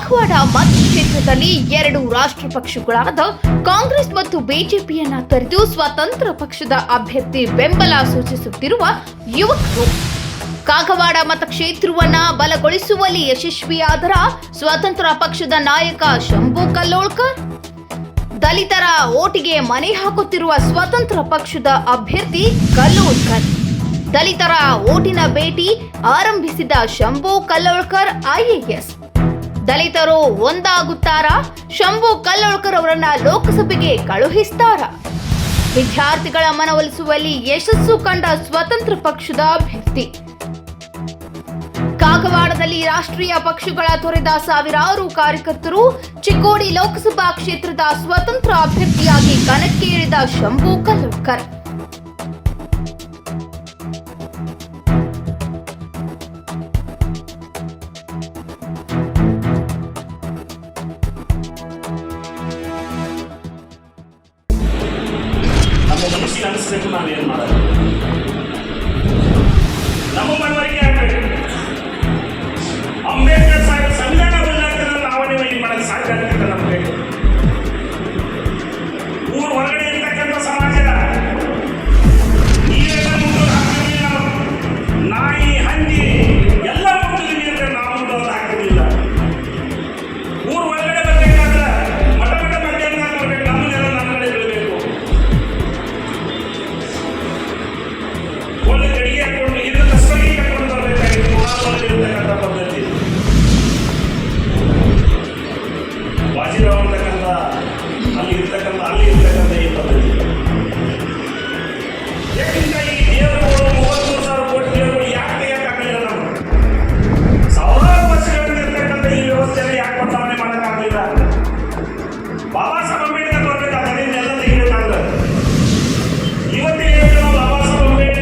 ಕಾಗವಾಡ ಮತಕ್ಷೇತ್ರದಲ್ಲಿ ಎರಡು ರಾಷ್ಟ್ರ ಪಕ್ಷಗಳಾದ ಕಾಂಗ್ರೆಸ್ ಮತ್ತು ಬಿಜೆಪಿಯನ್ನ ತೊರೆದು ಸ್ವತಂತ್ರ ಪಕ್ಷದ ಅಭ್ಯರ್ಥಿ ಬೆಂಬಲ ಸೂಚಿಸುತ್ತಿರುವ ಯುವಕರು. ಕಾಗವಾಡ ಮತಕ್ಷೇತ್ರವನ್ನ ಬಲಗೊಳಿಸುವಲ್ಲಿ ಯಶಸ್ವಿಯಾದರ ಸ್ವತಂತ್ರ ಪಕ್ಷದ ನಾಯಕ ಶಂಭು ಕಲ್ಲೋಳ್ಕರ್. ದಲಿತರ ಓಟಿಗೆ ಮನೆ ಹಾಕುತ್ತಿರುವ ಸ್ವತಂತ್ರ ಪಕ್ಷದ ಅಭ್ಯರ್ಥಿ ಕಲ್ಲೋಳ್ಕರ್. ದಲಿತರ ಓಟಿನ ಭೇಟಿ ಆರಂಭಿಸಿದ ಶಂಭು ಕಲ್ಲೋಳ್ಕರ್ IAS. ದಲಿತರು ಒಂದಾಗುತ್ತಾರಾ? ಶಂಭು ಕಲ್ಲೋಳ್ಕರ್ ಅವರನ್ನ ಲೋಕಸಭೆಗೆ ಕಳುಹಿಸ್ತಾರಾ? ವಿದ್ಯಾರ್ಥಿಗಳ ಮನವೊಲಿಸುವಲ್ಲಿ ಯಶಸ್ಸು ಕಂಡ ಸ್ವತಂತ್ರ ಪಕ್ಷದ ಅಭ್ಯರ್ಥಿ. ಕಾಗವಾಡದಲ್ಲಿ ರಾಷ್ಟ್ರೀಯ ಪಕ್ಷಗಳ ತೊರೆದ ಸಾವಿರಾರು ಕಾರ್ಯಕರ್ತರು ಚಿಕ್ಕೋಡಿ ಲೋಕಸಭಾ ಕ್ಷೇತ್ರದ ಸ್ವತಂತ್ರ ಅಭ್ಯರ್ಥಿಯಾಗಿ ಕಣಕ್ಕೆ ಇಳಿದ ಶಂಭು ಕಲ್ಲೋಳ್ಕರ್.